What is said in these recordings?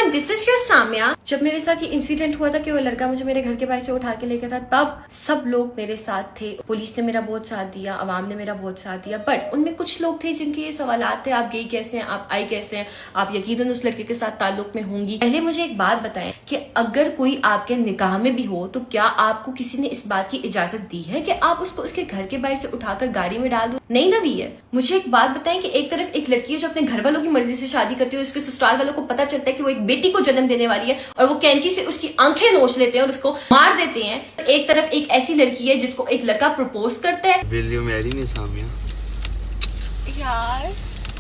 Everyone, this is your Samya. जब मेरे साथ ये इंसिडेंट हुआ था कि वो लड़का मुझे मेरे घर के बाहर से उठा के लेकर था, तब सब लोग मेरे साथ थे। पुलिस ने मेरा बहुत साथ दिया, अवाम ने मेरा बहुत साथ दिया, बट उनमें कुछ लोग थे जिनके ये सवालात थे, आप गई कैसे हैं, आप आई कैसे हैं, आप यकीनन उस लड़के के साथ ताल्लुक में होंगी। पहले मुझे एक बात बताएं कि अगर कोई आपके निकाह में भी हो तो क्या आपको किसी ने इस बात की इजाजत दी है कि आप उसको उसके घर के बाहर से उठाकर गाड़ी में डाल दो? नहीं ना दी है। मुझे एक बात बताएं कि एक तरफ एक लड़की है जो अपने घर वालों की मर्जी से शादी करती है, उसके ससुराल वालों को पता चलता है कि वो एक बेटी को जन्म देने वाली है और वो कैंची से उसकी आंखें नोच लेते हैं और उसको मार देते हैं। एक तरफ एक ऐसी लड़की है जिसको एक लड़का प्रपोज करता है, will you marry me Samia? यार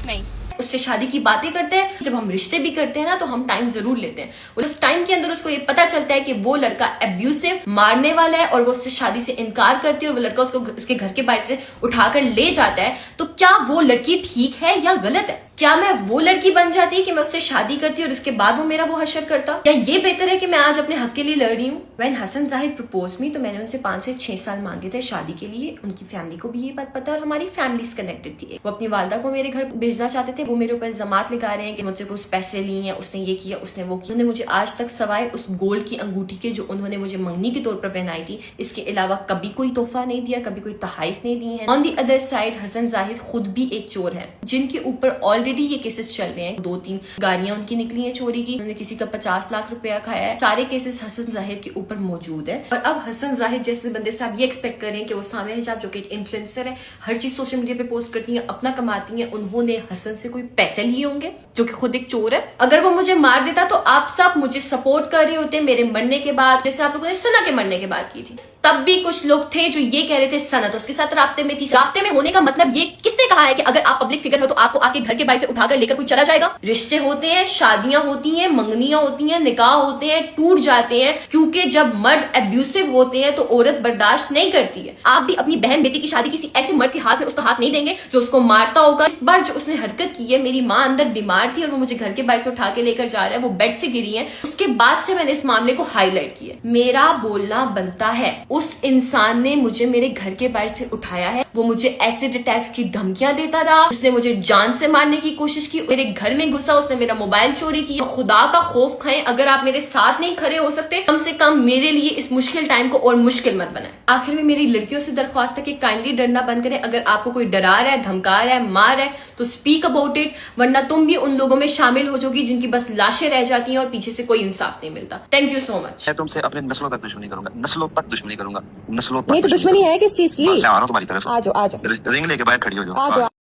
नहीं, उससे शादी की बातें करते हैं। जब हम रिश्ते भी करते हैं ना तो हम टाइम जरूर लेते हैं, और उस टाइम के अंदर उसको ये पता चलता है कि वो लड़का एब्यूसिव, मारने वाला है और वो उससे शादी से इनकार करती है और वो लड़का उसको उसके घर के बाहर से उठाकर ले जाता है। तो क्या वो लड़की ठीक है या गलत है? क्या मैं वो लड़की बन जाती कि मैं उससे शादी करती और उसके बाद वो मेरा वो हशर करता? या ये बेहतर है कि मैं आज अपने हक के लिए लड़ रही हूँ? When Hasan Zahid propose me, तो मैंने उनसे 5 से 6 साल मांगे थे शादी के लिए। उनकी फैमिली को भी ये बात पता और हमारी फैमिलीज कनेक्टेड थी। वो अपनी वालदा को मेरे घर भेजना चाहते थे। वो मेरे ऊपर इल्जामात लगा रहे हैं कि मुझसे कुछ पैसे लिए हैं, उसने ये किया, उसने वो किया। उन्होंने मुझे आज तक सवाए उस गोल्ड की अंगूठी के जो उन्होंने मुझे मंगनी के तौर पर पहनाई थी, इसके अलावा कभी कोई तोहफा नहीं दिया, कभी कोई तहाइफ नहीं दी है। On the other side Hasan Zahid खुद भी एक चोर है जिनके ऊपर ऑलरेडी ये केसेस चल रहे हैं। 2-3 गाड़ियां उनकी निकली हैं चोरी की, उन्होंने किसी का 50 लाख रुपया खाया है। सारे केसेस हसन जाहिद के ऊपर मौजूद है। और अब हसन जाहिद जैसे बंदे से आप ये एक्सपेक्ट कर रहे हैं कि वो सामिया हिजाब जो कि एक इन्फ्लुएंसर है, हर चीज सोशल मीडिया पे पोस्ट करती है, अपना कमाती है, उन्होंने हसन से कोई पैसे लिए होंगे जो कि खुद एक चोर है। अगर वो मुझे मार देता तो आप सब मुझे सपोर्ट कर रहे होते मेरे मरने के बाद, जैसे आप लोगों ने सना के मरने के बाद की थी। तब भी कुछ लोग थे जो ये कह रहे थे सना तो उसके साथ राब्ते में थी। राब्ते में होने का मतलब ये किसने कहा है कि अगर आप पब्लिक फिगर हो तो आपको आपके घर के बाहर से उठाकर लेकर कोई चला जाएगा? रिश्ते होते हैं, शादियां होती हैं, मंगनियां होती हैं, निकाह होते हैं, टूट जाते हैं, क्योंकि जब मर्द एब्यूसिव होते हैं तो औरत बर्दाश्त नहीं करती है। आप भी अपनी बहन बेटी की शादी किसी ऐसे मर्द के हाथ में उसका हाथ नहीं देंगे जो उसको मारता होगा। इस बार जो उसने हरकत की है, मेरी माँ अंदर बीमार थी और वो मुझे घर के बाहर से उठा के लेकर जा रहा है, वो बेड से गिरी है। उसके बाद से मैंने इस मामले को हाईलाइट किया। मेरा बोलना बनता है। उस इंसान ने मुझे मेरे घर के बाहर से उठाया है, वो मुझे एसिड अटैक्स की धमकियां देता रहा, उसने मुझे जान से मारने की कोशिश की, मेरे घर में घुसा, उसने मेरा मोबाइल चोरी किया। खुदा का खौफ खाएं, अगर आप मेरे साथ नहीं खड़े हो सकते, कम से कम मेरे लिए इस मुश्किल टाइम को और मुश्किल मत बनाएं। आखिर में मेरी लड़कियों से दरख्वास्त है कि काइंडली डरना बंद करें। अगर आपको कोई डरा रहा है, धमका रहा है, मार रहा है तो स्पीक अबाउट इट, वरना तुम भी उन लोगों में शामिल हो जाओगी जिनकी बस लाशें रह जाती हैं और पीछे से कोई इंसाफ नहीं मिलता। Thank you so much. मैं तुमसे अपने नस्लों तक दुश्मनी करूंगा, नस्लों तक दुश्मनी करूंगा, नस्लों तक। नहीं तो दुश्मनी है किस चीज की? मैं आ रहा हूं तुम्हारी तरफ। आ जाओ, आ जाओ, रिंग लेके बाहर खड़ी हो जाओ। आ जाओ।